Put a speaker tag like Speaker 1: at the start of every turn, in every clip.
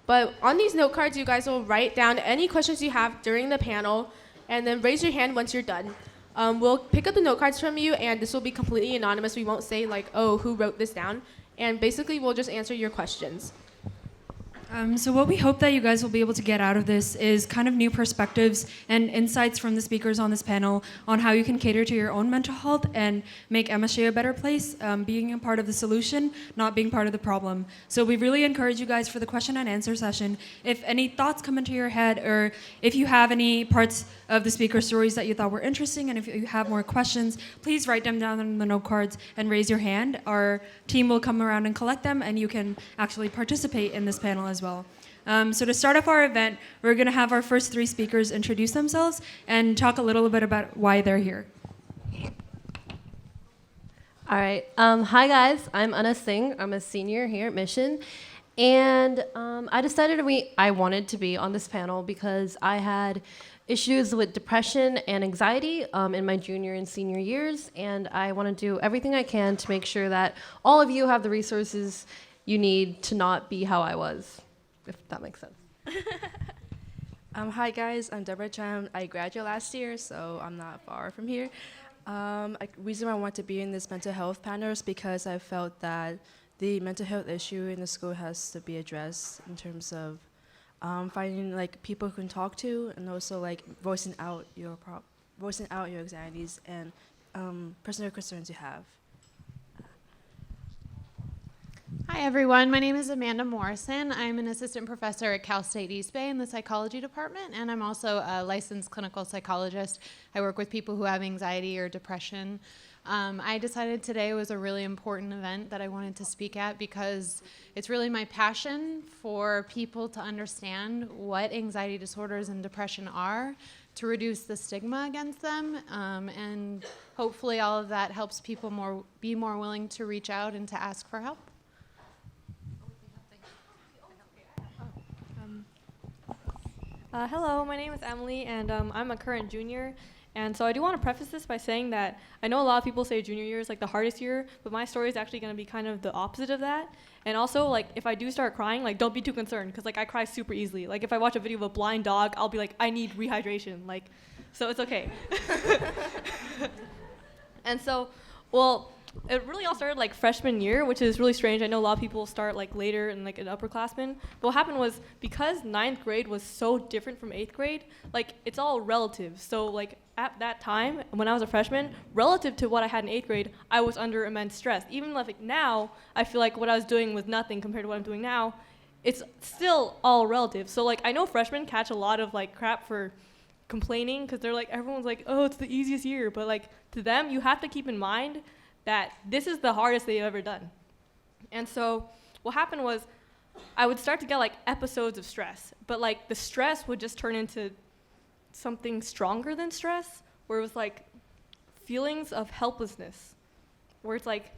Speaker 1: But on these note cards, you guys will write down any questions you have during the panel, and then raise your hand once you're done. We'll pick up the note cards from you, and this will be completely anonymous. We won't say like, oh, who wrote this down? And basically, we'll just answer your questions.
Speaker 2: So what we hope that you guys will be able to get out of this is kind of new perspectives and insights from the speakers on this panel on how you can cater to your own mental health and make MSJ a better place, being a part of the solution, not being part of the problem. So we really encourage you guys for the question and answer session. If any thoughts come into your head, or if you have any parts of the speaker stories that you thought were interesting, and if you have more questions, please write them down on the note cards and raise your hand. Our team will come around and collect them, and you can actually participate in this panel as well. So to start off our event, we're going to have our first three speakers introduce themselves and talk a little bit about why they're here.
Speaker 3: All right. Hi, guys. I'm Anna Singh. I'm a senior here at Mission. And I decided I wanted to be on this panel because I had issues with depression and anxiety in my junior and senior years. And I want to do everything I can to make sure that all of you have the resources you need to not be how I was, if that makes sense.
Speaker 4: Hi guys, I'm Deborah Chan. I graduated last year, so I'm not far from here. Reason why I want to be in this mental health panel is because I felt that the mental health issue in the school has to be addressed in terms of finding like people who can talk to, and also like voicing out your anxieties and personal concerns you have.
Speaker 5: Hi everyone, my name is Amanda Morrison. I'm an assistant professor at Cal State East Bay in the psychology department, and I'm also a licensed clinical psychologist. I work with people who have anxiety or depression. I decided today was a really important event that I wanted to speak at because it's really my passion for people to understand what anxiety disorders and depression are, to reduce the stigma against them, and hopefully all of that helps people be more willing to reach out and to ask for help.
Speaker 6: Hello, my name is Emily, and I'm a current junior. And so I do want to preface this by saying that I know a lot of people say junior year is like the hardest year, but my story is actually going to be kind of the opposite of that. And also, like, if I do start crying, like, don't be too concerned, because like I cry super easily. Like, if I watch a video of a blind dog, I'll be like, I need rehydration. Like, so it's okay. And so, well, it really all started like freshman year, which is really strange. I know a lot of people start like later in like an upperclassman. But what happened was, because 9th grade was so different from 8th grade, like it's all relative. So like at that time, when I was a freshman, relative to what I had in 8th grade, I was under immense stress. Even like now, I feel like what I was doing was nothing compared to what I'm doing now. It's still all relative. So like I know freshmen catch a lot of like crap for complaining, because they're like, everyone's like, oh, it's the easiest year. But like to them, you have to keep in mind that this is the hardest they've ever done. And so what happened was, I would start to get like episodes of stress, but like the stress would just turn into something stronger than stress, where it was like feelings of helplessness, where it's like,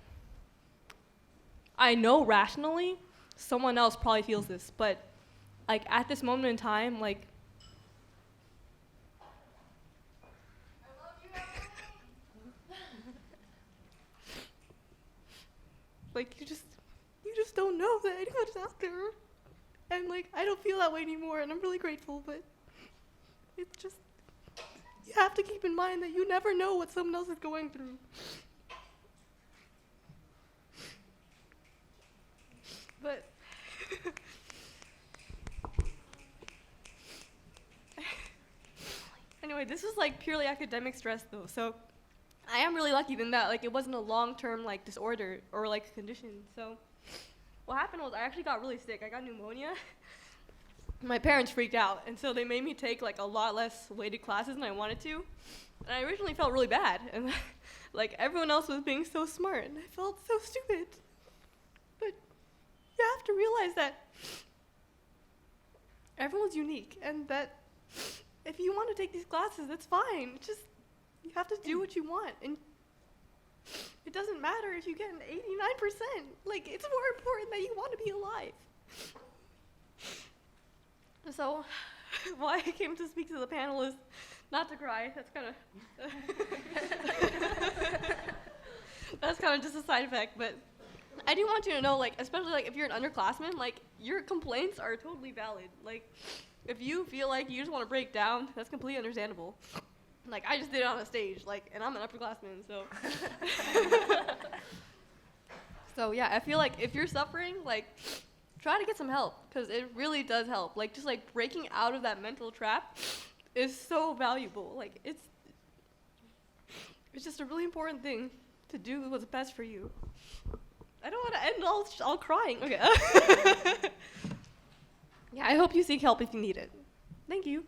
Speaker 6: I know rationally someone else probably feels this, but like at this moment in time, like, like you just don't know that anyone's out there, and like I don't feel that way anymore, and I'm really grateful, but it's just, you have to keep in mind that you never know what someone else is going through. But anyway, this was like purely academic stress though, so I am really lucky in that like it wasn't a long-term like disorder or like condition. So what happened was, I actually got really sick. I got pneumonia. My parents freaked out, and so they made me take like a lot less weighted classes than I wanted to. And I originally felt really bad, and like everyone else was being so smart, and I felt so stupid. But you have to realize that everyone's unique, and that if you want to take these classes, that's fine. It's just, you have to do what you want, and it doesn't matter if you get an 89%. Like, it's more important that you want to be alive. So, why I came to speak to the panel is not to cry. That's kind of that's kind of just a side effect. But I do want you to know, like, especially like if you're an underclassman, like your complaints are totally valid. Like, if you feel like you just want to break down, that's completely understandable. Like, I just did it on a stage, like, and I'm an upperclassman, so. So yeah, I feel like if you're suffering, like, try to get some help, because it really does help. Like, just like breaking out of that mental trap is so valuable. Like, it's just a really important thing to do what's best for you. I don't want to end all crying. Okay. Yeah, I hope you seek help if you need it. Thank you.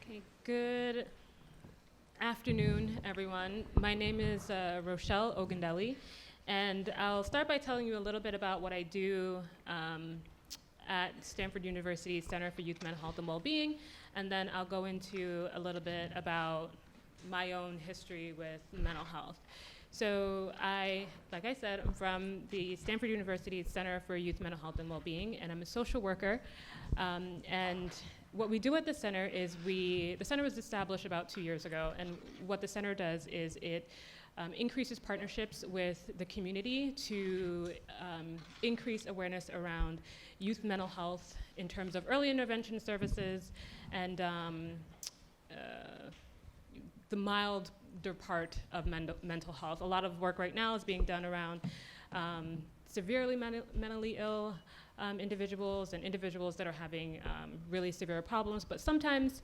Speaker 7: Okay, good afternoon, everyone. My name is Rochelle Ogundelli, and I'll start by telling you a little bit about what I do at Stanford University's Center for Youth Mental Health and Wellbeing, and then I'll go into a little bit about my own history with mental health. So like I said, I'm from the Stanford University Center for Youth Mental Health and Wellbeing, and I'm a social worker. And what we do at the center is the center was established about 2 years ago, and what the center does is it increases partnerships with the community to increase awareness around youth mental health in terms of early intervention services and the milder part of mental health. A lot of work right now is being done around severely mentally ill individuals and individuals that are having really severe problems, but sometimes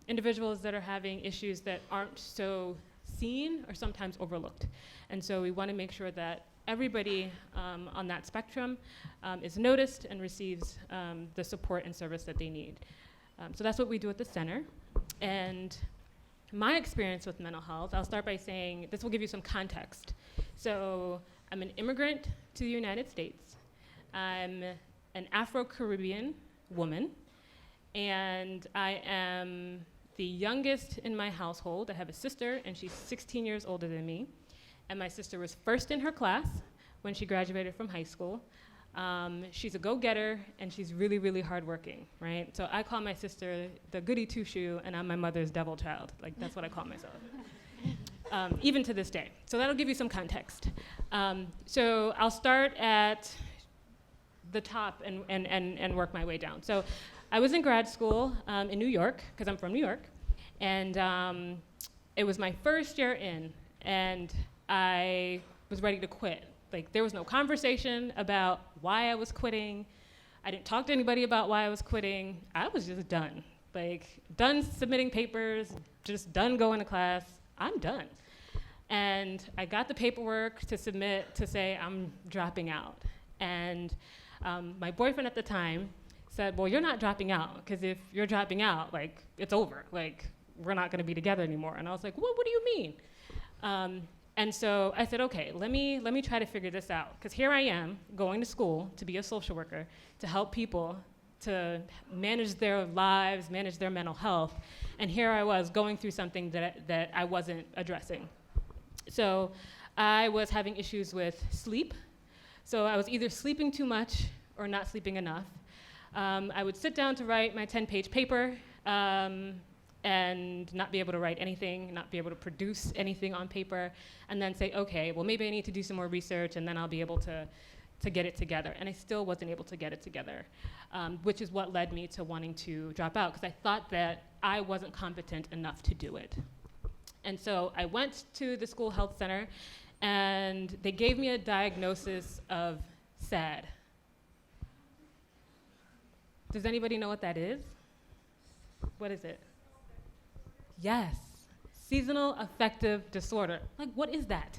Speaker 7: individuals that are having issues that aren't so seen or sometimes overlooked. And so we want to make sure that everybody on that spectrum is noticed and receives the support and service that they need. So that's what we do at the center. And my experience with mental health, I'll start by saying, this will give you some context. So I'm an immigrant to the United States. I'm an Afro-Caribbean woman, and I am the youngest in my household. I have a sister, and she's 16 years older than me. And my sister was first in her class when she graduated from high school. She's a go-getter, and she's really, really hardworking, right? So I call my sister the goody two-shoe, and I'm my mother's devil child. Like, that's what I call myself, even to this day. So that'll give you some context. So I'll start at the top and work my way down. So I was in grad school in New York, because I'm from New York, and it was my first year in, and I was ready to quit. Like, there was no conversation about why I was quitting. I didn't talk to anybody about why I was quitting. I was just done. Like, done submitting papers, just done going to class. I'm done. And I got the paperwork to submit to say I'm dropping out. And my boyfriend at the time said, well, you're not dropping out, because if you're dropping out, like, it's over. Like, we're not going to be together anymore. And I was like, what do you mean? And so I said, okay, let me try to figure this out, because here I am going to school to be a social worker, to help people to manage their lives, manage their mental health, and here I was going through something that I wasn't addressing. So I was having issues with sleep. So I was either sleeping too much or not sleeping enough. I would sit down to write my 10-page paper, and not be able to write anything, not be able to produce anything on paper, and then say, okay, well, maybe I need to do some more research, and then I'll be able to get it together. And I still wasn't able to get it together, which is what led me to wanting to drop out, because I thought that I wasn't competent enough to do it. And so I went to the school health center, and they gave me a diagnosis of SAD. Does anybody know what that is? What is it? Yes, seasonal affective disorder. Like, what is that?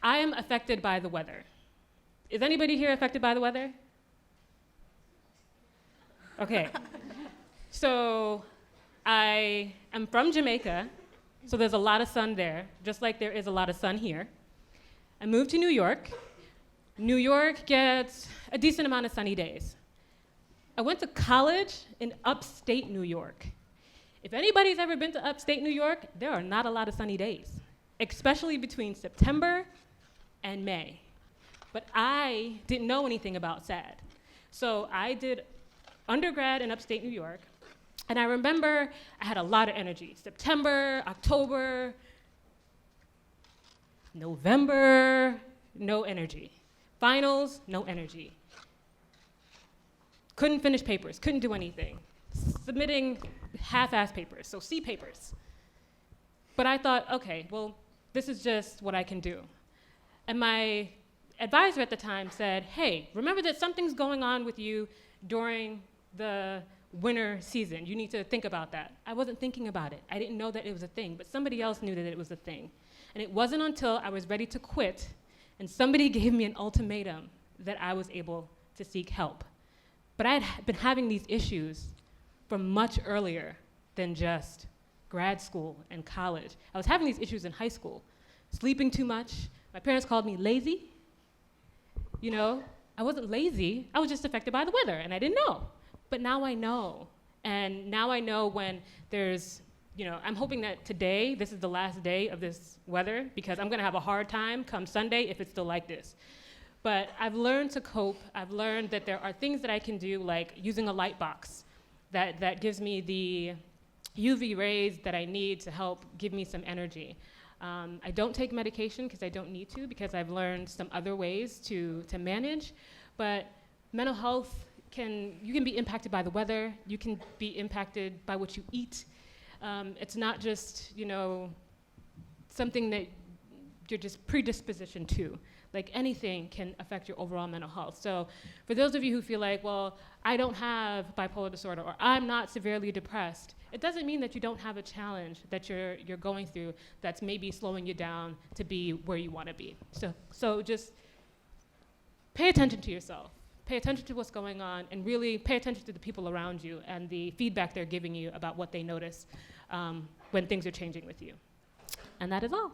Speaker 7: I am affected by the weather. Is anybody here affected by the weather? Okay. So I am from Jamaica, so there's a lot of sun there, just like there is a lot of sun here. I moved to New York. New York gets a decent amount of sunny days. I went to college in upstate New York. If anybody's ever been to upstate New York, there are not a lot of sunny days, especially between September and May. But I didn't know anything about SAD. So I did undergrad in upstate New York. And I remember I had a lot of energy. September, October, November, no energy. Finals, no energy. Couldn't finish papers, couldn't do anything. Submitting half-assed papers, so C papers. But I thought, okay, well, this is just what I can do. And my advisor at the time said, hey, remember that something's going on with you during the winter season. You need to think about that. I wasn't thinking about it. I didn't know that it was a thing, but somebody else knew that it was a thing. And it wasn't until I was ready to quit and somebody gave me an ultimatum that I was able to seek help. But I had been having these issues from much earlier than just grad school and college. I was having these issues in high school, sleeping too much. My parents called me lazy. You know, I wasn't lazy, I was just affected by the weather, and I didn't know. But now I know. And now I know when there's, you know, I'm hoping that today, this is the last day of this weather, because I'm gonna have a hard time come Sunday if it's still like this. But I've learned to cope. I've learned that there are things that I can do, like using a light box that gives me the UV rays that I need to help give me some energy. I don't take medication because I don't need to, because I've learned some other ways to manage. But mental health you can be impacted by the weather. You can be impacted by what you eat. It's not just, you know, something that you're just predispositioned to. Like anything can affect your overall mental health. So for those of you who feel like, well, I don't have bipolar disorder or I'm not severely depressed, it doesn't mean that you don't have a challenge that you're going through that's maybe slowing you down to be where you want to be. So just pay attention to yourself. Pay attention to what's going on, and really pay attention to the people around you and the feedback they're giving you about what they notice when things are changing with you. And that is all.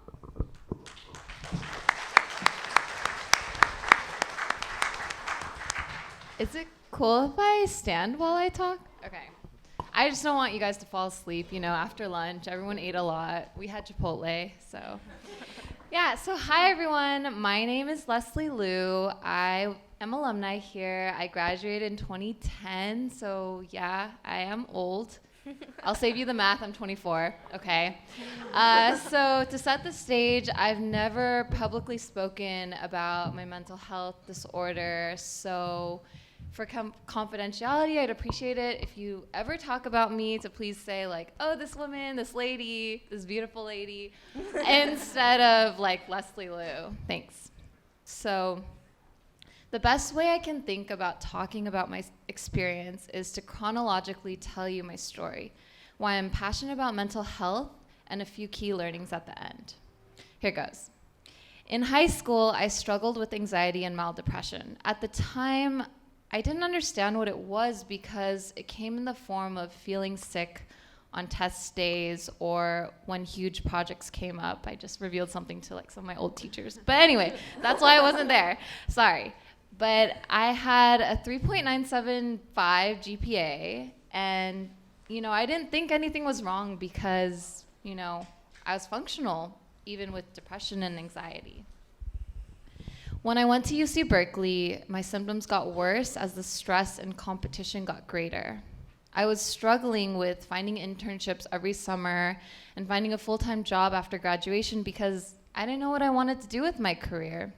Speaker 8: Is it cool if I stand while I talk? Okay. I just don't want you guys to fall asleep, you know, after lunch. Everyone ate a lot. We had Chipotle, so. Yeah, so hi everyone. My name is Leslie Liu. I am alumni here. I graduated in 2010, so yeah, I am old. I'll save you the math, I'm 24, okay. So to set the stage, I've never publicly spoken about my mental health disorder, so for confidentiality, I'd appreciate it if you ever talk about me to please say like, oh, this woman, this lady, this beautiful lady, instead of like Leslie Liu. Thanks. So the best way I can think about talking about my experience is to chronologically tell you my story, why I'm passionate about mental health, and a few key learnings at the end. Here goes. In high school, I struggled with anxiety and mild depression. At the time, I didn't understand what it was because it came in the form of feeling sick on test days or when huge projects came up. I just revealed something to like some of my old teachers. But anyway, that's why I wasn't there. Sorry. But I had a 3.975 GPA, and, you know, I didn't think anything was wrong because, you know, I was functional, even with depression and anxiety. When I went to UC Berkeley, my symptoms got worse as the stress and competition got greater. I was struggling with finding internships every summer and finding a full-time job after graduation because I didn't know what I wanted to do with my career.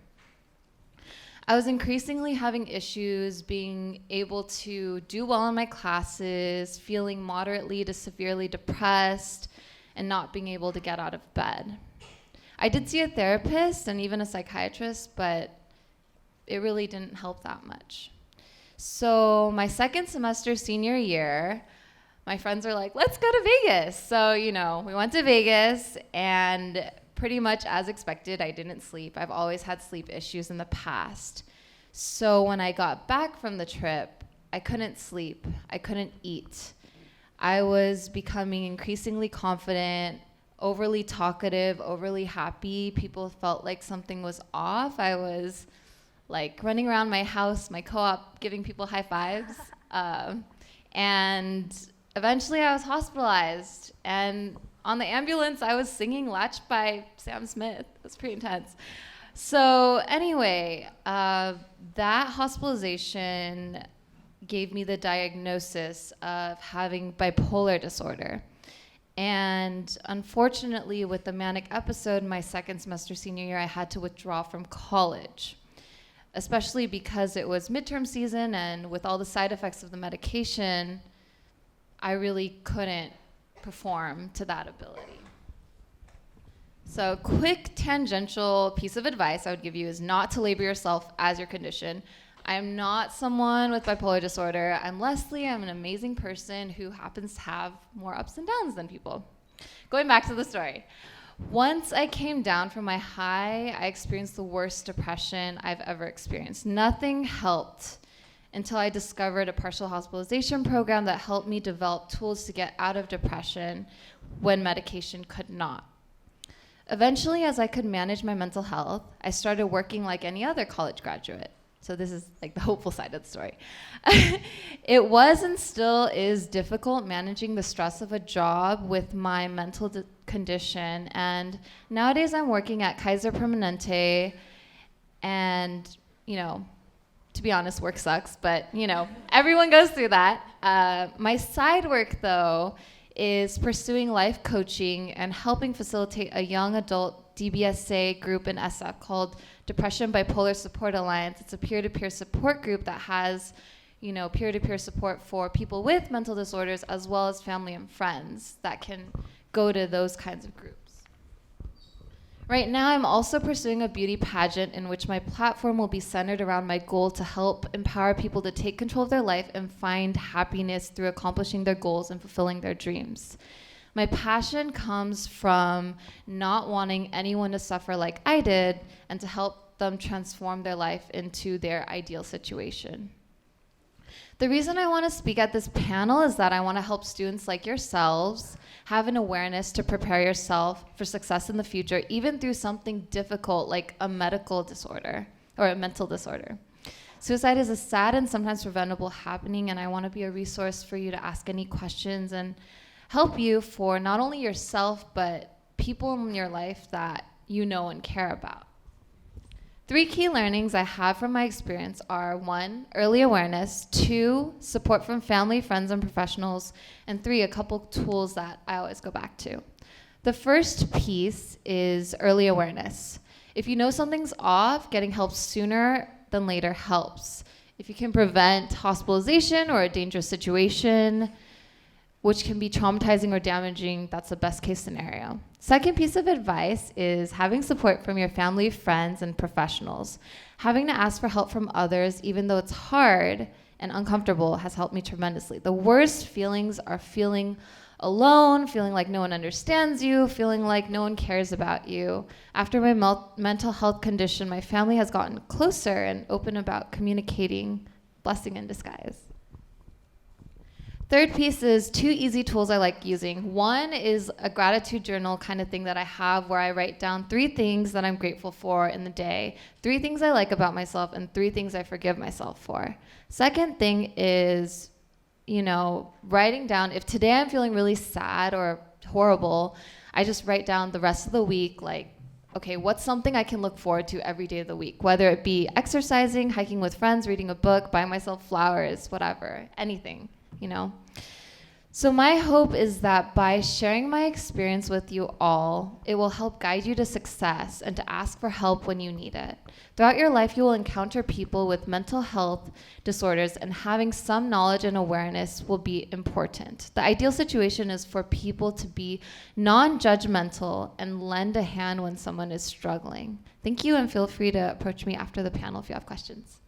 Speaker 8: I was increasingly having issues being able to do well in my classes, feeling moderately to severely depressed, and not being able to get out of bed. I did see a therapist and even a psychiatrist, but it really didn't help that much. So my second semester senior year, my friends are like, let's go to Vegas. So, you know, we went to Vegas, and pretty much as expected, I didn't sleep. I've always had sleep issues in the past. So when I got back from the trip, I couldn't sleep. I couldn't eat. I was becoming increasingly confident, overly talkative, overly happy. People felt like something was off. I was like running around my house, my co-op, giving people high fives. And eventually I was hospitalized. And on the ambulance, I was singing Latch by Sam Smith. It was pretty intense. So anyway, that hospitalization gave me the diagnosis of having bipolar disorder. And unfortunately, with the manic episode my second semester senior year, I had to withdraw from college, especially because it was midterm season, and with all the side effects of the medication, I really couldn't perform to that ability. So quick tangential piece of advice I would give you is not to label yourself as your condition. I am not someone with bipolar disorder. I'm Leslie. I'm an amazing person who happens to have more ups and downs than people. Going back to the story. Once I came down from my high, I experienced the worst depression I've ever experienced. Nothing helped until I discovered a partial hospitalization program that helped me develop tools to get out of depression when medication could not. Eventually, as I could manage my mental health, I started working like any other college graduate. So this is like the hopeful side of the story. It was and still is difficult managing the stress of a job with my mental condition. And nowadays I'm working at Kaiser Permanente, and, you know, to be honest, work sucks, but, you know, everyone goes through that. My side work, though, is pursuing life coaching and helping facilitate a young adult DBSA group in SF called Depression Bipolar Support Alliance. It's a peer-to-peer support group that has, you know, peer-to-peer support for people with mental disorders as well as family and friends that can go to those kinds of groups. Right now, I'm also pursuing a beauty pageant in which my platform will be centered around my goal to help empower people to take control of their life and find happiness through accomplishing their goals and fulfilling their dreams. My passion comes from not wanting anyone to suffer like I did and to help them transform their life into their ideal situation. The reason I want to speak at this panel is that I want to help students like yourselves have an awareness to prepare yourself for success in the future, even through something difficult like a medical disorder or a mental disorder. Suicide is a sad and sometimes preventable happening, and I want to be a resource for you to ask any questions and help you for not only yourself, but people in your life that you know and care about. 3 key learnings I have from my experience are 1, early awareness, 2, support from family, friends, and professionals, and 3, a couple tools that I always go back to. The first piece is early awareness. If you know something's off, getting help sooner than later helps. If you can prevent hospitalization or a dangerous situation, which can be traumatizing or damaging, that's the best case scenario. Second piece of advice is having support from your family, friends, and professionals. Having to ask for help from others, even though it's hard and uncomfortable, has helped me tremendously. The worst feelings are feeling alone, feeling like no one understands you, feeling like no one cares about you. After my mental health condition, my family has gotten closer and open about communicating. Blessing in disguise. Third piece is 2 easy tools I like using. 1 is a gratitude journal kind of thing that I have where I write down 3 things that I'm grateful for in the day, 3 things I like about myself, and 3 things I forgive myself for. Second thing is, you know, writing down, if today I'm feeling really sad or horrible, I just write down the rest of the week, like, okay, what's something I can look forward to every day of the week, whether it be exercising, hiking with friends, reading a book, buying myself flowers, whatever, anything. You know? So my hope is that by sharing my experience with you all, it will help guide you to success and to ask for help when you need it. Throughout your life, you will encounter people with mental health disorders, and having some knowledge and awareness will be important. The ideal situation is for people to be non-judgmental and lend a hand when someone is struggling. Thank you, and feel free to approach me after the panel if you have questions.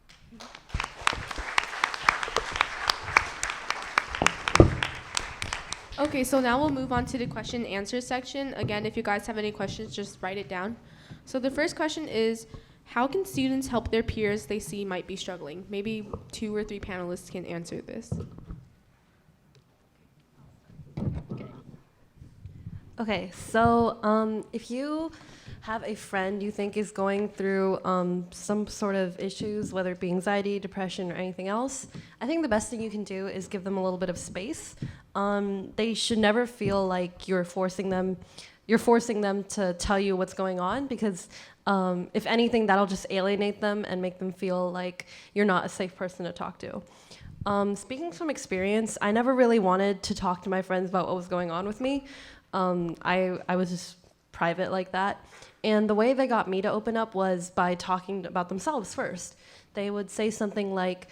Speaker 1: Okay, so now we'll move on to the question and answer section. Again, if you guys have any questions, just write it down. So the first question is, how can students help their peers they see might be struggling? Maybe 2 or 3 panelists can answer this.
Speaker 3: Okay, so if you have a friend you think is going through some sort of issues, whether it be anxiety, depression, or anything else, I think the best thing you can do is give them a little bit of space. They should never feel like you're forcing them to tell you what's going on, because if anything, that'll just alienate them and make them feel like you're not a safe person to talk to. Speaking from experience, I never really wanted to talk to my friends about what was going on with me. I was just private like that. And the way they got me to open up was by talking about themselves first. They would say something like,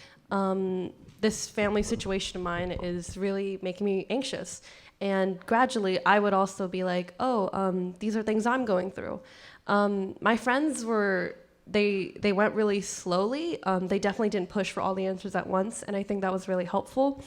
Speaker 3: this family situation of mine is really making me anxious. And gradually, I would also be like, these are things I'm going through. My friends they went really slowly. They definitely didn't push for all the answers at once, and I think that was really helpful.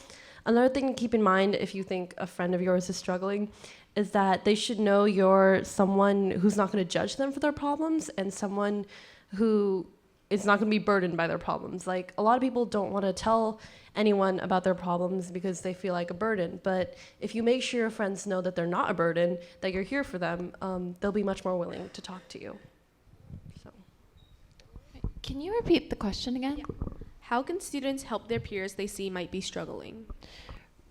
Speaker 3: Another thing to keep in mind if you think a friend of yours is struggling is that they should know you're someone who's not going to judge them for their problems and someone who is not going to be burdened by their problems. Like, a lot of people don't want to tell anyone about their problems because they feel like a burden. But if you make sure your friends know that they're not a burden, that you're here for them, they'll be much more willing to talk to you. So.
Speaker 8: Can you repeat the question again?
Speaker 1: Yeah. How can students help their peers they see might be struggling?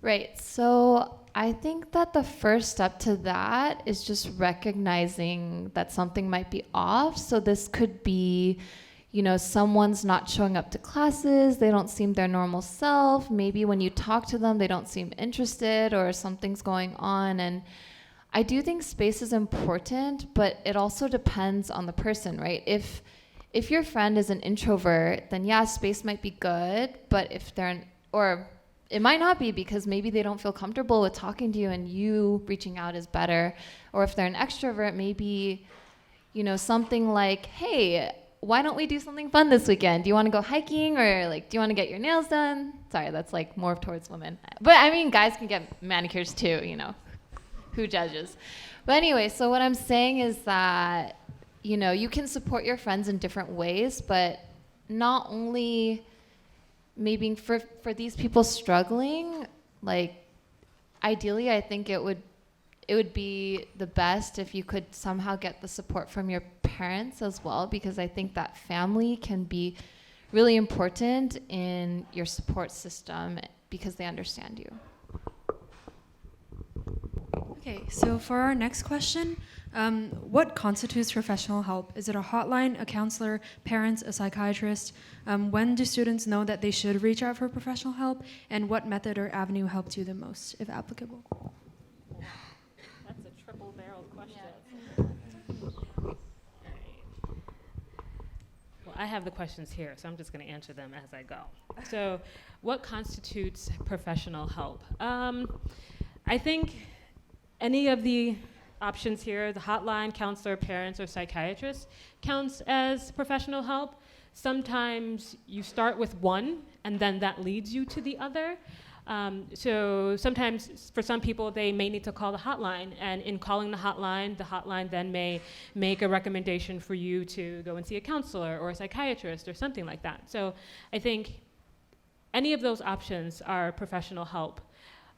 Speaker 8: Right. So I think that the first step to that is just recognizing that something might be off. So this could be, someone's not showing up to classes, they don't seem their normal self. Maybe when you talk to them, they don't seem interested or something's going on. And I do think space is important, but it also depends on the person, right? If your friend is an introvert, then yeah, space might be good, but if they're or it might not be because maybe they don't feel comfortable with talking to you and you reaching out is better. Or if they're an extrovert, maybe, something like, hey, why don't we do something fun this weekend? Do you want to go hiking or do you want to get your nails done? Sorry, that's more towards women. But I mean, guys can get manicures too, who judges? But anyway, so what I'm saying is that, you can support your friends in different ways, but not only maybe for these people struggling, ideally, I think it would be the best if you could somehow get the support from your parents as well, because I think that family can be really important in your support system because they understand you.
Speaker 2: Okay, so for our next question, what constitutes professional help? Is it a hotline, a counselor, parents, a psychiatrist? When do students know that they should reach out for professional help? And what method or avenue helped you the most, if applicable?
Speaker 7: That's a triple-barreled question. Well, I have the questions here, so I'm just going to answer them as I go. So, what constitutes professional help? I think any of the options here, the hotline, counselor, parents, or psychiatrist, counts as professional help. Sometimes you start with one, and then that leads you to the other. So sometimes for some people, they may need to call the hotline, and in calling the hotline then may make a recommendation for you to go and see a counselor or a psychiatrist or something like that. So I think any of those options are professional help.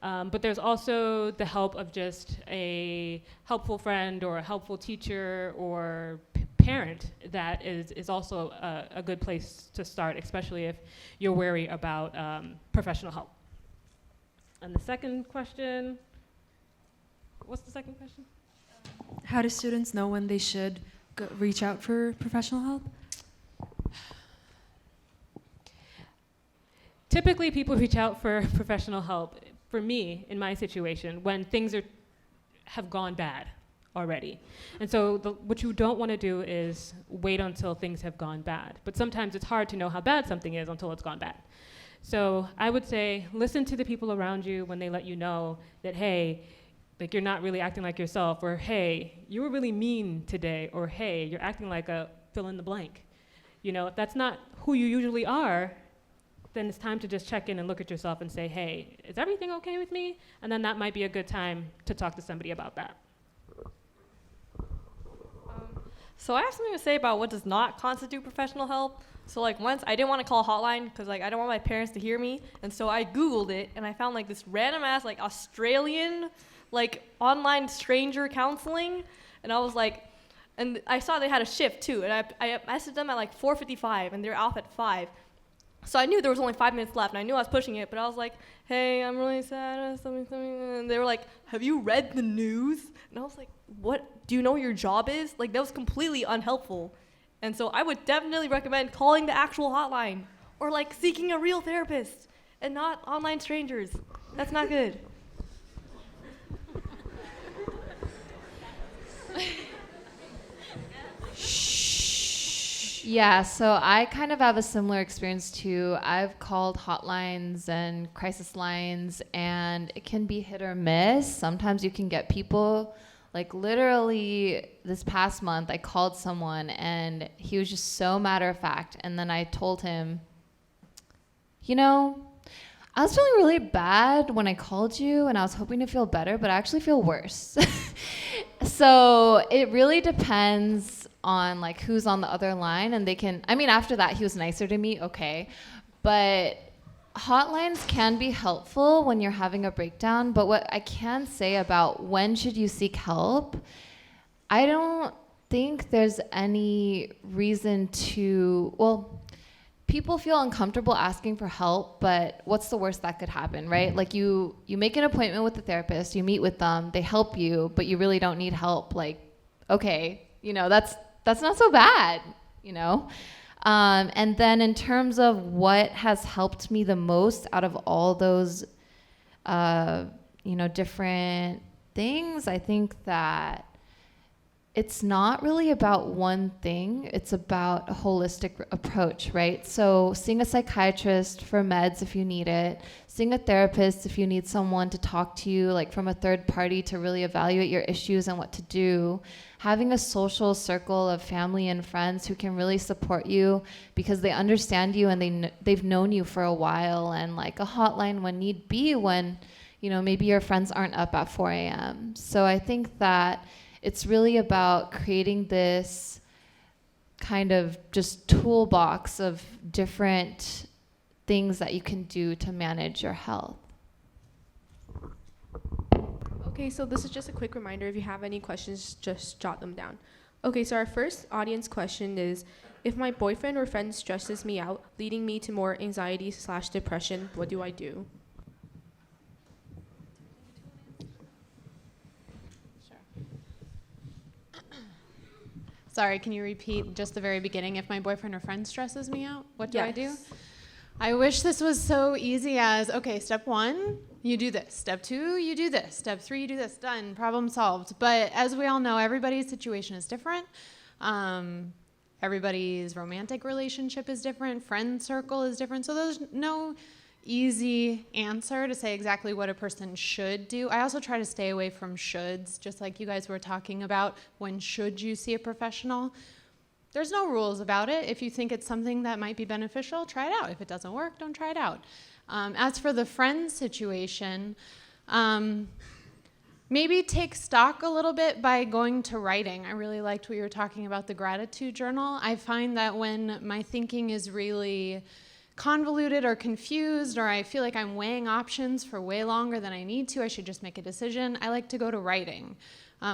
Speaker 7: But there's also the help of just a helpful friend or a helpful teacher or parent that is also a good place to start, especially if you're wary about professional help. And the second question, what's the second question?
Speaker 2: How do students know when they should reach out for professional help?
Speaker 7: Typically, people reach out for professional help. For me, in my situation, when things have gone bad already. And so what you don't want to do is wait until things have gone bad. But sometimes it's hard to know how bad something is until it's gone bad. So I would say listen to the people around you when they let you know that, hey, you're not really acting like yourself, or hey, you were really mean today, or hey, you're acting like a fill in the blank. If that's not who you usually are, then it's time to just check in and look at yourself and say, hey, is everything okay with me? And then that might be a good time to talk to somebody about that.
Speaker 6: So I have something to say about what does not constitute professional help. So once I didn't want to call a hotline because I don't want my parents to hear me, and so I Googled it and I found this random ass Australian online stranger counseling, and I was and I saw they had a shift too, and I messaged them at 4:55 and they're off at 5. So I knew there was only 5 minutes left, and I knew I was pushing it, but I was like, hey, I'm really sad, something. And they were like, have you read the news? And I was like, what? Do you know what your job is? That was completely unhelpful. And so I would definitely recommend calling the actual hotline or seeking a real therapist. and not online strangers. That's not good.
Speaker 8: Yeah, so I kind of have a similar experience too. I've called hotlines and crisis lines, and it can be hit or miss. Sometimes you can get people, like literally this past month, I called someone and he was just so matter of fact. And then I told him, you know, I was feeling really bad when I called you and I was hoping to feel better, but I actually feel worse. So it really depends on like who's on the other line, and they can, I mean, after that he was nicer to me, okay, but hotlines can be helpful when you're having a breakdown. But what I can say about when should you seek help, I don't think there's any reason to, well, people feel uncomfortable asking for help, but what's the worst that could happen, right? Like you make an appointment with the therapist, you meet with them, they help you, but you really don't need help. Like, okay, you know, that's not so bad, you know? And then in terms of what has helped me the most out of all those, you know, different things, I think that it's not really about one thing. It's about a holistic approach, right? So seeing a psychiatrist for meds if you need it, seeing a therapist if you need someone to talk to you, like from a third party to really evaluate your issues and what to do, having a social circle of family and friends who can really support you because they understand you and they've known you for a while, and like a hotline when need be, when, you know, maybe your friends aren't up at 4 a.m. So I think that it's really about creating this kind of just toolbox of different things that you can do to manage your health.
Speaker 1: Okay, so this is just a quick reminder. If you have any questions, just jot them down. Okay, so our first audience question is, if my boyfriend or friend stresses me out, leading me to more anxiety/depression, what do I do?
Speaker 5: Sorry, can you repeat just the very beginning? If my boyfriend or friend stresses me out, what do I do?
Speaker 1: Yes.
Speaker 5: I wish this was so easy as, okay, step 1, you do this. Step 2, you do this. Step 3, you do this. Done. Problem solved. But as we all know, everybody's situation is different. Everybody's romantic relationship is different. Friend circle is different. So there's no easy answer to say exactly what a person should do. I also try to stay away from shoulds, just like you guys were talking about. When should you see a professional? There's no rules about it. If you think it's something that might be beneficial, try it out. If it doesn't work, don't try it out. As for the friend situation, maybe take stock a little bit by going to writing. I really liked what you were talking about, the gratitude journal. I find that when my thinking is really convoluted or confused, or I feel like I'm weighing options for way longer than I need to, I should just make a decision, I like to go to writing.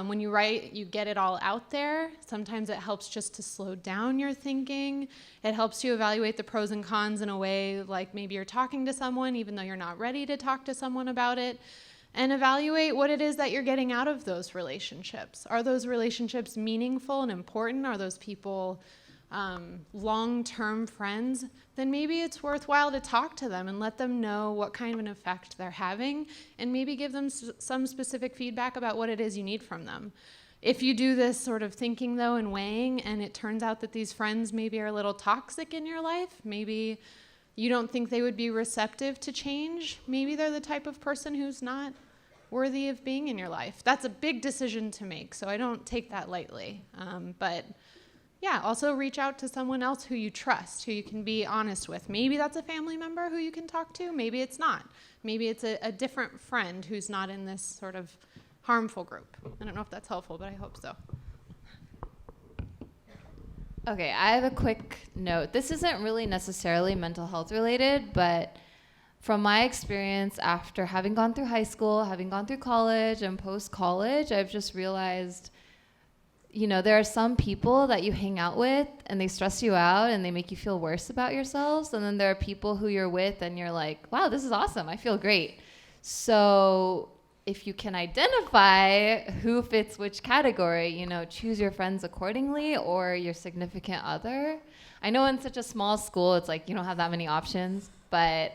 Speaker 5: When you write, you get it all out there. Sometimes it helps just to slow down your thinking. It helps you evaluate the pros and cons in a way like maybe you're talking to someone even though you're not ready to talk to someone about it. And evaluate what it is that you're getting out of those relationships. Are those relationships meaningful and important? Are those people long-term friends? Then maybe it's worthwhile to talk to them and let them know what kind of an effect they're having, and maybe give them some specific feedback about what it is you need from them. If you do this sort of thinking, though, and weighing, and it turns out that these friends maybe are a little toxic in your life, maybe you don't think they would be receptive to change, maybe they're the type of person who's not worthy of being in your life. That's a big decision to make, so I don't take that lightly. But yeah, also reach out to someone else who you trust, who you can be honest with. Maybe that's a family member who you can talk to. Maybe it's not. Maybe it's a different friend who's not in this sort of harmful group. I don't know if that's helpful, but I hope so.
Speaker 8: Okay, I have a quick note. This isn't really necessarily mental health related, but from my experience after having gone through high school, having gone through college and post-college, I've just realized, you know, there are some people that you hang out with and they stress you out and they make you feel worse about yourselves. And then there are people who you're with and you're like, wow, this is awesome. I feel great. So if you can identify who fits which category, you know, choose your friends accordingly, or your significant other. I know in such a small school, it's like you don't have that many options, but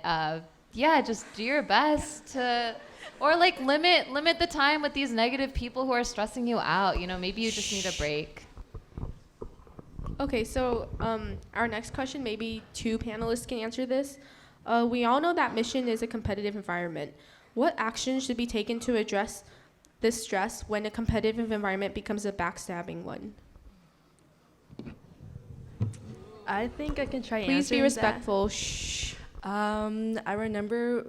Speaker 8: yeah, just do your best to, or like limit the time with these negative people who are stressing you out. You know, maybe you just need a break.
Speaker 1: Okay, so our next question, maybe two panelists can answer this. We all know that mission is a competitive environment. What actions should be taken to address this stress when a competitive environment becomes a backstabbing one?
Speaker 4: I think I can try
Speaker 1: Please be
Speaker 4: answering
Speaker 1: respectful. Shh.
Speaker 4: I remember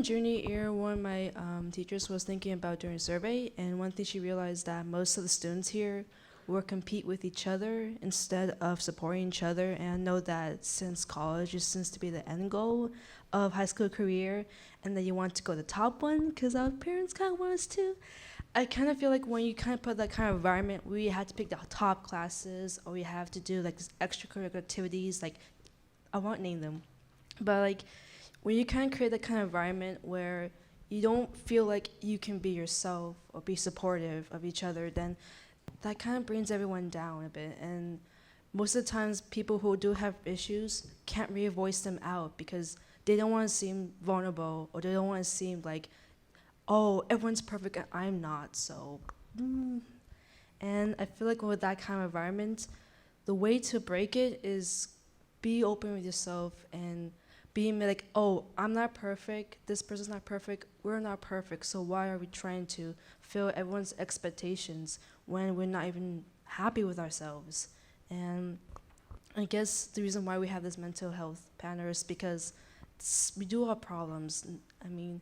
Speaker 4: junior year, one of my teachers was thinking about doing a survey, and one thing she realized that most of the students here will compete with each other instead of supporting each other. And I know that since college just seems to be the end goal of high school career, and that you want to go the top one because our parents kind of want us to. I kind of feel like when you kind of put that kind of environment where you have to pick the top classes, or you have to do like this extracurricular activities, like I won't name them, but like when you kind of create that kind of environment where you don't feel like you can be yourself or be supportive of each other, then that kind of brings everyone down a bit. And most of the times people who do have issues can't really voice them out because they don't want to seem vulnerable, or they don't want to seem like, oh, everyone's perfect and I'm not, so. And I feel like with that kind of environment, the way to break it is be open with yourself and being like, oh, I'm not perfect, this person's not perfect, we're not perfect, so why are we trying to fill everyone's expectations when we're not even happy with ourselves? And I guess the reason why we have this mental health panel is because we do have problems. I mean,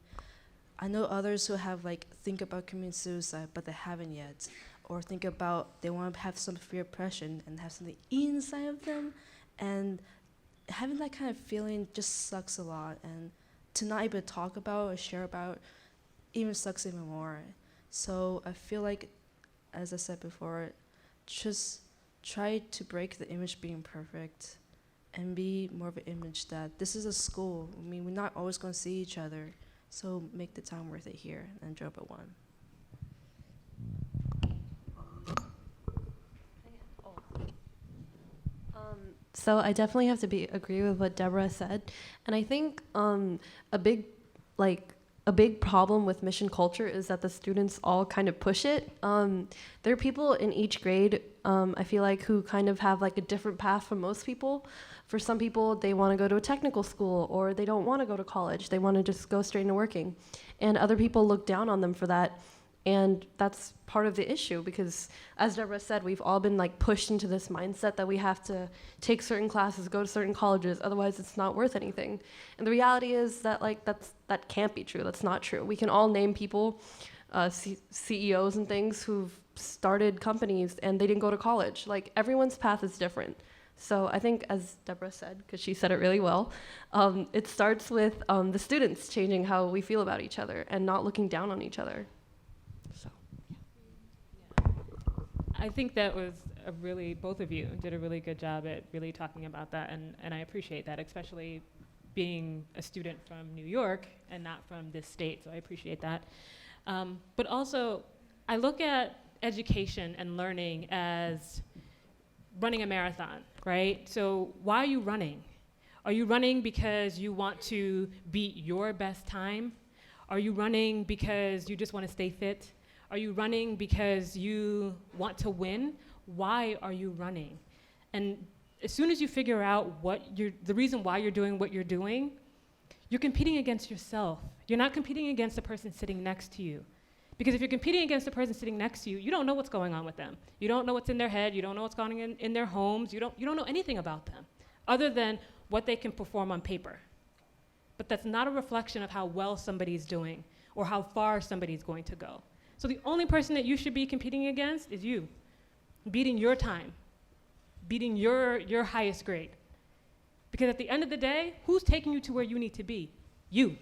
Speaker 4: I know others who have like think about committing suicide, but they haven't yet, or think about they want to have some fear oppression and have something inside of them, and having that kind of feeling just sucks a lot, and to not able to talk about or share about even sucks even more. So I feel like, as I said before, just try to break the image being perfect and be more of an image that this is a school. I mean, we're not always going to see each other, so make the time worth it here and jump at one.
Speaker 3: So I definitely have to agree with what Deborah said, and I think a big problem with mission culture is that the students all kind of push it. There are people in each grade, I feel like, who kind of have like a different path from most people. For some people, they want to go to a technical school, or they don't want to go to college. They want to just go straight into working, and other people look down on them for that. And that's part of the issue, because as Deborah said, we've all been like pushed into this mindset that we have to take certain classes, go to certain colleges, otherwise it's not worth anything. And the reality is that that can't be true. That's not true. We can all name people, CEOs and things, who've started companies and they didn't go to college. Like, everyone's path is different. So I think, as Deborah said, because she said it really well, it starts with the students changing how we feel about each other and not looking down on each other.
Speaker 7: I think that was both of you did a really good job at really talking about that, and I appreciate that, especially being a student from New York and not from this state, so I appreciate that. But also, I look at education and learning as running a marathon, right? So why are you running? Are you running because you want to beat your best time? Are you running because you just want to stay fit? Are you running because you want to win? Why are you running? And as soon as you figure out the reason why you're doing what you're doing, you're competing against yourself. You're not competing against the person sitting next to you. Because if you're competing against the person sitting next to you, you don't know what's going on with them. You don't know what's in their head. You don't know what's going on in their homes. You don't know anything about them other than what they can perform on paper. But that's not a reflection of how well somebody's doing or how far somebody's going to go. So the only person that you should be competing against is you, beating your time, beating your highest grade. Because at the end of the day, who's taking you to where you need to be? You.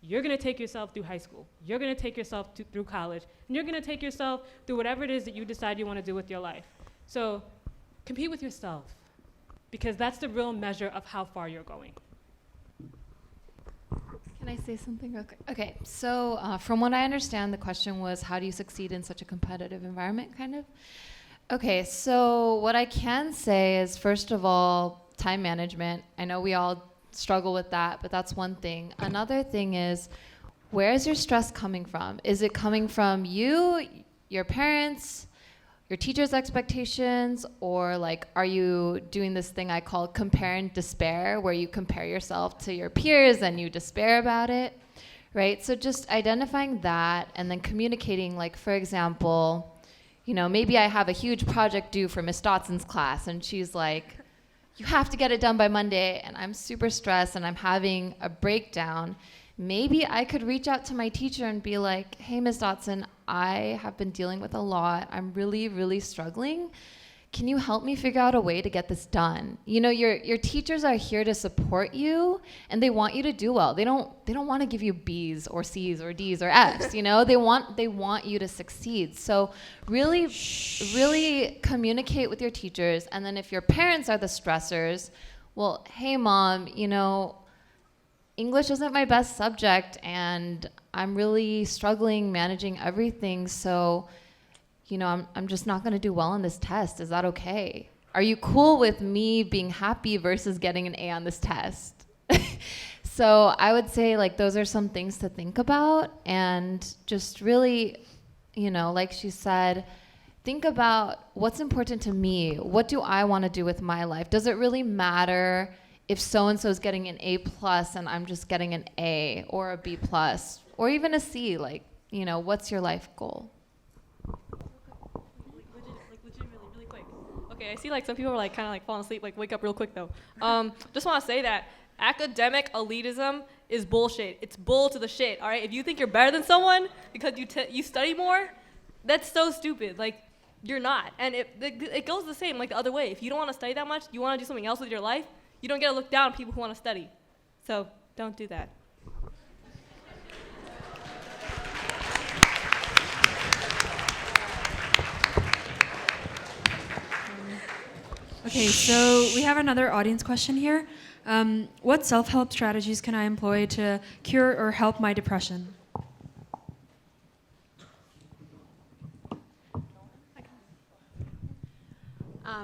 Speaker 7: You're going to take yourself through high school. You're going to take yourself through college. And you're going to take yourself through whatever it is that you decide you want to do with your life. So compete with yourself, because that's the real measure of how far you're going.
Speaker 8: Can I say something real quick? Okay, so from what I understand, the question was, how do you succeed in such a competitive environment, kind of? Okay, so what I can say is, first of all, time management. I know we all struggle with that, but that's one thing. Another thing is, where is your stress coming from? Is it coming from you, your parents, your teachers' expectations, or like, are you doing this thing I call compare and despair, where you compare yourself to your peers and you despair about it, right? So just identifying that and then communicating, like, for example, you know, maybe I have a huge project due for Miss Dotson's class, and she's like, you have to get it done by Monday, and I'm super stressed and I'm having a breakdown. Maybe I could reach out to my teacher and be like, hey, Ms. Dotson, I have been dealing with a lot. I'm really, really struggling. Can you help me figure out a way to get this done? You know, your teachers are here to support you, and they want you to do well. They don't want to give you B's or C's or D's or F's, you know? They want you to succeed. So really communicate with your teachers. And then if your parents are the stressors, well, hey, Mom, you know, English isn't my best subject, and I'm really struggling managing everything. So, you know, I'm just not going to do well on this test. Is that okay? Are you cool with me being happy versus getting an A on this test? So I would say, like, those are some things to think about, and just really, you know, like she said, think about what's important to me. What do I want to do with my life? Does it really matter if so-and-so is getting an A+ and I'm just getting an A or a B+ or even a C? Like, you know, what's your life goal?
Speaker 6: Legitimately, really quick. Okay, I see like some people are like kind of like falling asleep, like wake up real quick though. Just want to say that academic elitism is bullshit. It's bull to the shit, all right? If you think you're better than someone because you study more, that's so stupid. Like, you're not. And it goes the same, like the other way. If you don't want to study that much, you want to do something else with your life, you don't get to look down on people who want to study. So don't do that.
Speaker 2: Okay, so we have another audience question here. What self-help strategies can I employ to cure or help my depression?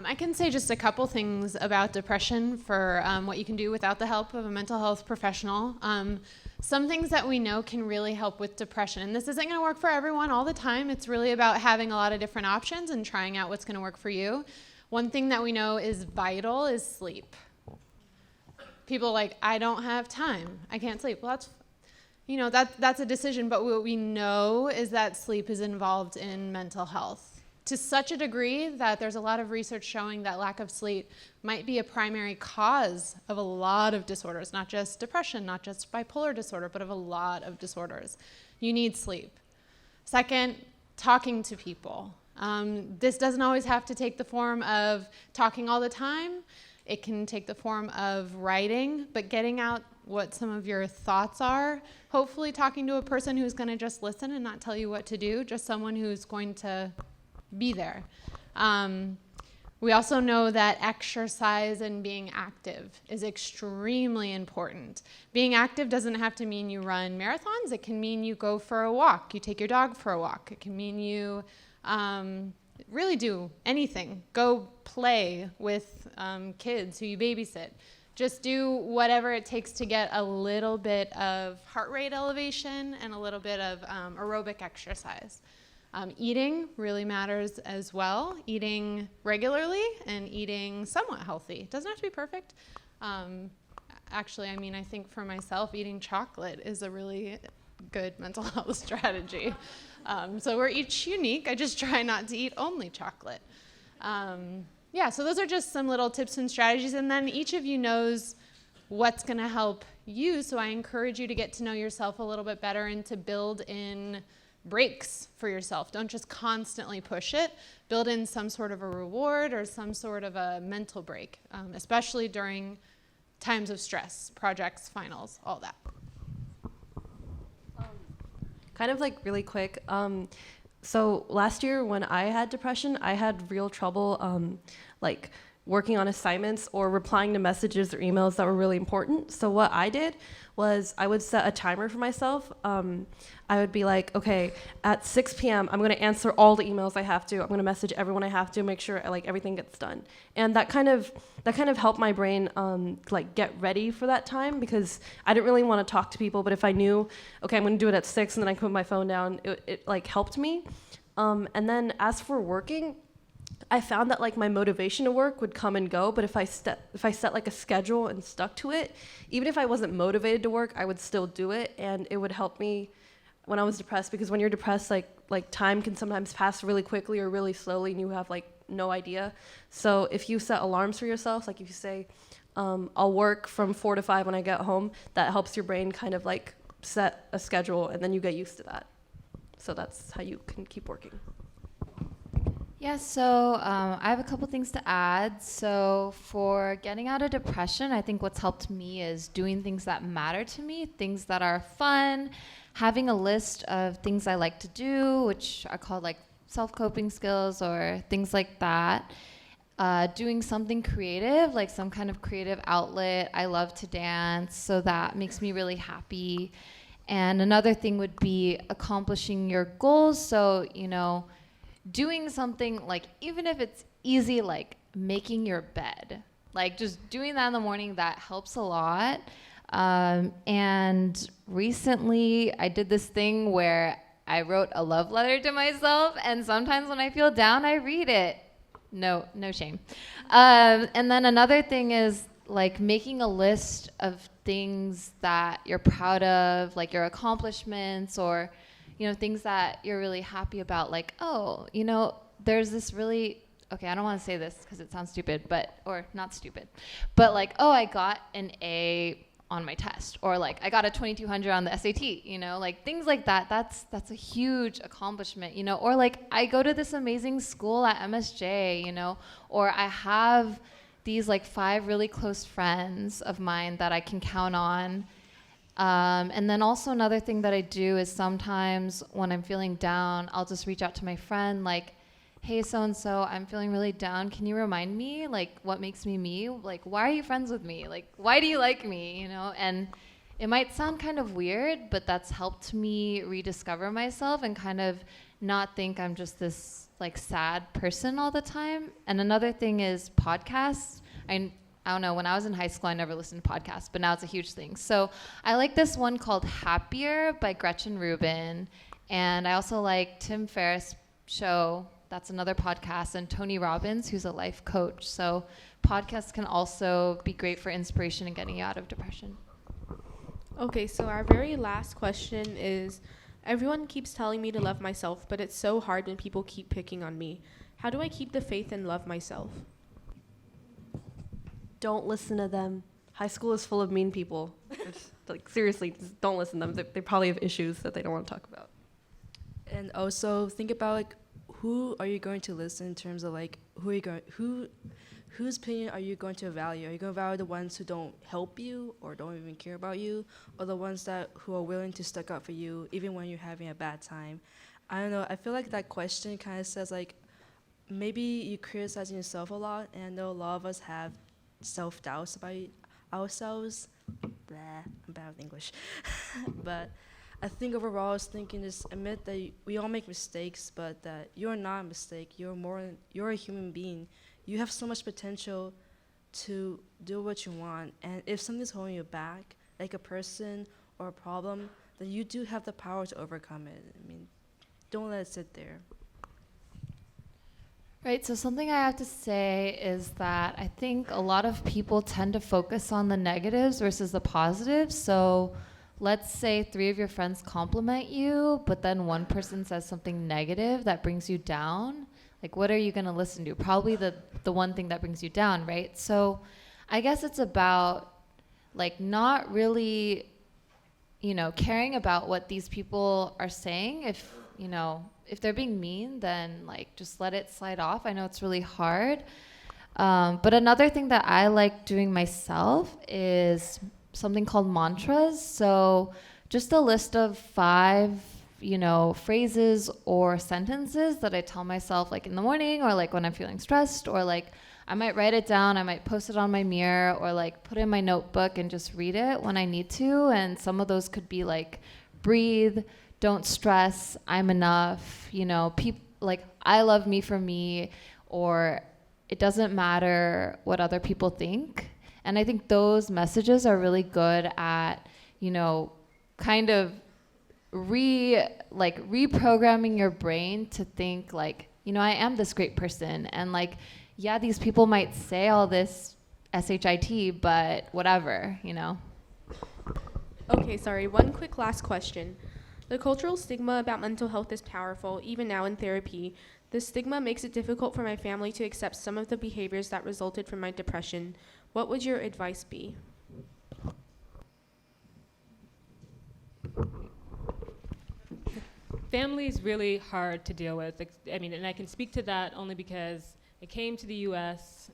Speaker 5: I can say just a couple things about depression for what you can do without the help of a mental health professional. Some things that we know can really help with depression, and this isn't going to work for everyone all the time. It's really about having a lot of different options and trying out what's going to work for you. One thing that we know is vital is sleep. People are like, I don't have time. I can't sleep. Well, that's a decision, but what we know is that sleep is involved in mental health to such a degree that there's a lot of research showing that lack of sleep might be a primary cause of a lot of disorders, not just depression, not just bipolar disorder, but of a lot of disorders. You need sleep. Second, talking to people. This doesn't always have to take the form of talking all the time. It can take the form of writing, but getting out what some of your thoughts are. Hopefully talking to a person who's going to just listen and not tell you what to do, just someone who's going to be there. We also know that exercise and being active is extremely important. Being active doesn't have to mean you run marathons. It can mean you go for a walk. You take your dog for a walk. It can mean you really do anything. Go play with kids who you babysit. Just do whatever it takes to get a little bit of heart rate elevation and a little bit of aerobic exercise. Eating really matters as well. Eating regularly and eating somewhat healthy. It doesn't have to be perfect. Actually, I think for myself, eating chocolate is a really good mental health strategy. So we're each unique. I just try not to eat only chocolate. So those are just some little tips and strategies. And then each of you knows what's going to help you. So I encourage you to get to know yourself a little bit better and to build in breaks for yourself. Don't just constantly push it. Build in some sort of a reward or some sort of a mental break, especially during times of stress, projects, finals, all that.
Speaker 3: Kind of like really quick. So last year when I had depression, I had real trouble like working on assignments or replying to messages or emails that were really important. So what I did was I would set a timer for myself. I would be like, okay, at 6 p.m., I'm going to answer all the emails I have to. I'm going to message everyone I have to, make sure like everything gets done. And that kind of helped my brain like get ready for that time, because I didn't really want to talk to people. But if I knew, okay, I'm going to do it at 6 and then I put my phone down, it like helped me. And then as for working, I found that like my motivation to work would come and go, but if I set like a schedule and stuck to it, even if I wasn't motivated to work, I would still do it, and it would help me when I was depressed, because when you're depressed, like time can sometimes pass really quickly or really slowly, and you have like no idea. So if you set alarms for yourself, like if you say, I'll work from 4 to 5 when I get home, that helps your brain kind of like set a schedule, and then you get used to that. So that's how you can keep working.
Speaker 8: Yeah, so I have a couple things to add. So for getting out of depression, I think what's helped me is doing things that matter to me, things that are fun, having a list of things I like to do, which are called like self-coping skills or things like that. Doing something creative, like some kind of creative outlet. I love to dance, so that makes me really happy. And another thing would be accomplishing your goals. So, you know, doing something like, even if it's easy, like making your bed, like just doing that in the morning, that helps a lot. And recently I did this thing where I wrote a love letter to myself, and sometimes when I feel down, I read it. No shame. And then another thing is like making a list of things that you're proud of, like your accomplishments, or you know, things that you're really happy about, like, oh, you know, there's this really, okay, I don't want to say this because it sounds stupid, or not stupid, but like, oh, I got an A on my test, or like I got a 2200 on the SAT, you know, like things like that. That's a huge accomplishment, you know, or like I go to this amazing school at MSJ, you know, or I have these like 5 really close friends of mine that I can count on. And then also another thing that I do is sometimes when I'm feeling down, I'll just reach out to my friend like, hey, so-and-so, I'm feeling really down. Can you remind me, like, what makes me me? Like, why are you friends with me? Like, why do you like me, you know? And it might sound kind of weird, but that's helped me rediscover myself and kind of not think I'm just this, like, sad person all the time. And another thing is podcasts. I don't know, when I was in high school, I never listened to podcasts, but now it's a huge thing. So I like this one called Happier by Gretchen Rubin. And I also like Tim Ferriss' show. That's another podcast. And Tony Robbins, who's a life coach. So podcasts can also be great for inspiration and getting you out of depression.
Speaker 1: Okay, so our very last question is, everyone keeps telling me to love myself, but it's so hard when people keep picking on me. How do I keep the faith and love myself?
Speaker 3: Don't listen to them. High school is full of mean people. Like, seriously, just don't listen to them. They probably have issues that they don't want to talk about.
Speaker 4: And also think about like, who are you going to listen in terms of like, whose opinion are you going to value? Are you going to value the ones who don't help you or don't even care about you, or the ones who are willing to stick up for you even when you're having a bad time? I don't know. I feel like that question kind of says like, maybe you're criticizing yourself a lot, and I know a lot of us have self-doubts about ourselves. Blah, I'm bad with English. But I think overall I was thinking, just admit that we all make mistakes, but that you're not a mistake. You're a human being. You have so much potential to do what you want. And if something's holding you back, like a person or a problem, then you do have the power to overcome it. I mean, don't let it sit there.
Speaker 8: Right, so something I have to say is that I think a lot of people tend to focus on the negatives versus the positives. So let's say 3 of your friends compliment you, but then one person says something negative that brings you down. Like, what are you going to listen to? Probably the one thing that brings you down, right? So I guess it's about, like, not really, you know, caring about what these people are saying. If, you know, if they're being mean, then, like, just let it slide off. I know it's really hard. But another thing that I like doing myself is something called mantras. So just a list of 5 phrases or sentences that I tell myself like in the morning or like when I'm feeling stressed, or like I might write it down, I might post it on my mirror, or like put it in my notebook and just read it when I need to. And some of those could be like breathe, don't stress, I'm enough, like I love me for me, or it doesn't matter what other people think. And I think those messages are really good at, kind of reprogramming your brain to think like, I am this great person. And like, yeah, these people might say all this SHIT, but whatever,
Speaker 1: Okay, sorry. One quick last question. The cultural stigma about mental health is powerful, even now in therapy. The stigma makes it difficult for my family to accept some of the behaviors that resulted from my depression. What would your advice be?
Speaker 7: Family is really hard to deal with. And I can speak to that only because I came to the U.S.,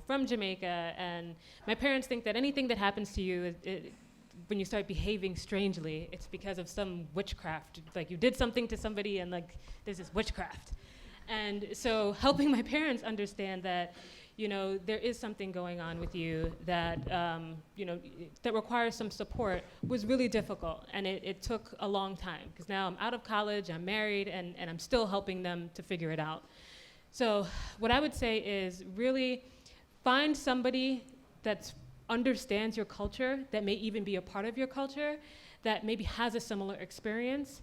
Speaker 7: from Jamaica, and my parents think that anything that happens to you, when you start behaving strangely, it's because of some witchcraft. Like you did something to somebody, and like there's this witchcraft. And so helping my parents understand that, there is something going on with you that, that requires some support was really difficult. And it took a long time, because now I'm out of college, I'm married, and I'm still helping them to figure it out. So what I would say is really find somebody that understands your culture, that may even be a part of your culture, that maybe has a similar experience,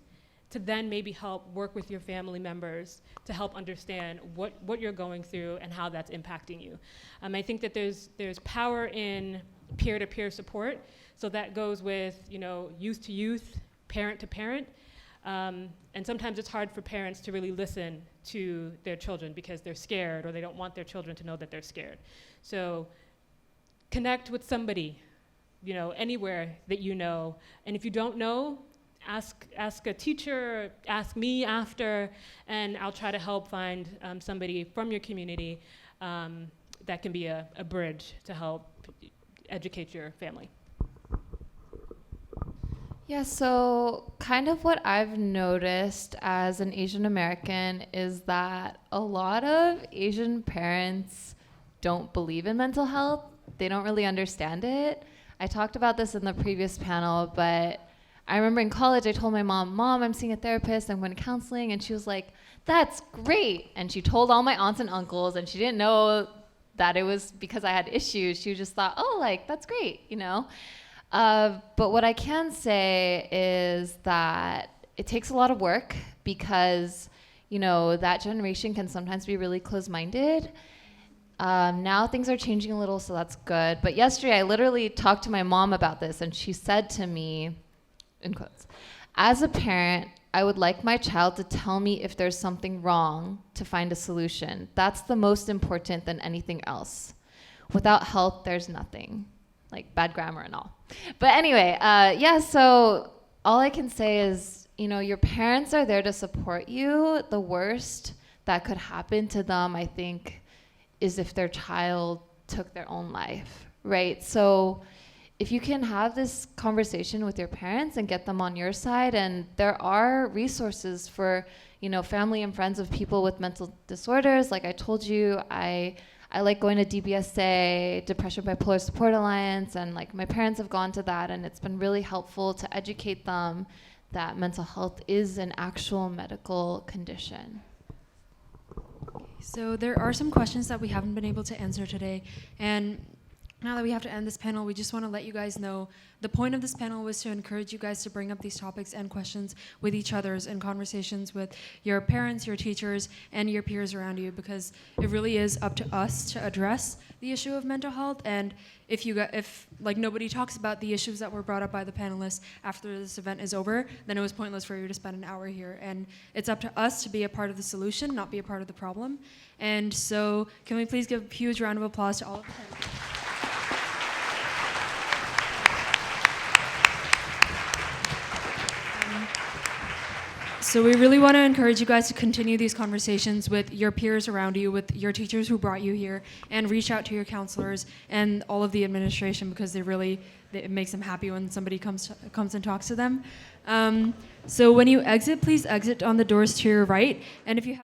Speaker 7: to then maybe help work with your family members to help understand what you're going through and how that's impacting you. I think that there's power in peer-to-peer support. So that goes with youth to youth, parent to parent. And sometimes it's hard for parents to really listen to their children because they're scared, or they don't want their children to know that they're scared. So connect with somebody, anywhere that you know. And if you don't know, ask a teacher, ask me after, and I'll try to help find somebody from your community that can be a bridge to help educate your family.
Speaker 8: Yeah, so kind of what I've noticed as an Asian American is that a lot of Asian parents don't believe in mental health. They don't really understand it. I talked about this in the previous panel, but I remember in college I told my mom, I'm seeing a therapist, I'm going to counseling, and she was like, that's great. And she told all my aunts and uncles, and she didn't know that it was because I had issues. She just thought, that's great, But what I can say is that it takes a lot of work because, that generation can sometimes be really closed-minded. Now things are changing a little, so that's good. But yesterday I literally talked to my mom about this, and she said to me, in quotes, as a parent, I would like my child to tell me if there's something wrong to find a solution. That's the most important than anything else. Without help, there's nothing. Like bad grammar and all. But anyway, so all I can say is, your parents are there to support you. The worst that could happen to them, I think, is if their child took their own life, right? So if you can have this conversation with your parents and get them on your side, and there are resources for, family and friends of people with mental disorders. Like I told you, I like going to DBSA, Depression Bipolar Support Alliance, and like my parents have gone to that, and it's been really helpful to educate them that mental health is an actual medical condition.
Speaker 2: So there are some questions that we haven't been able to answer today, and now that we have to end this panel, we just want to let you guys know the point of this panel was to encourage you guys to bring up these topics and questions with each other's in conversations with your parents, your teachers, and your peers around you, because it really is up to us to address the issue of mental health. And if nobody talks about the issues that were brought up by the panelists after this event is over, then it was pointless for you to spend an hour here. And it's up to us to be a part of the solution, not be a part of the problem. And so can we please give a huge round of applause to all of the panelists. So we really want to encourage you guys to continue these conversations with your peers around you, with your teachers who brought you here, and reach out to your counselors and all of the administration, because it makes them happy when somebody comes and talks to them. So when you exit, please exit on the doors to your right. And if you have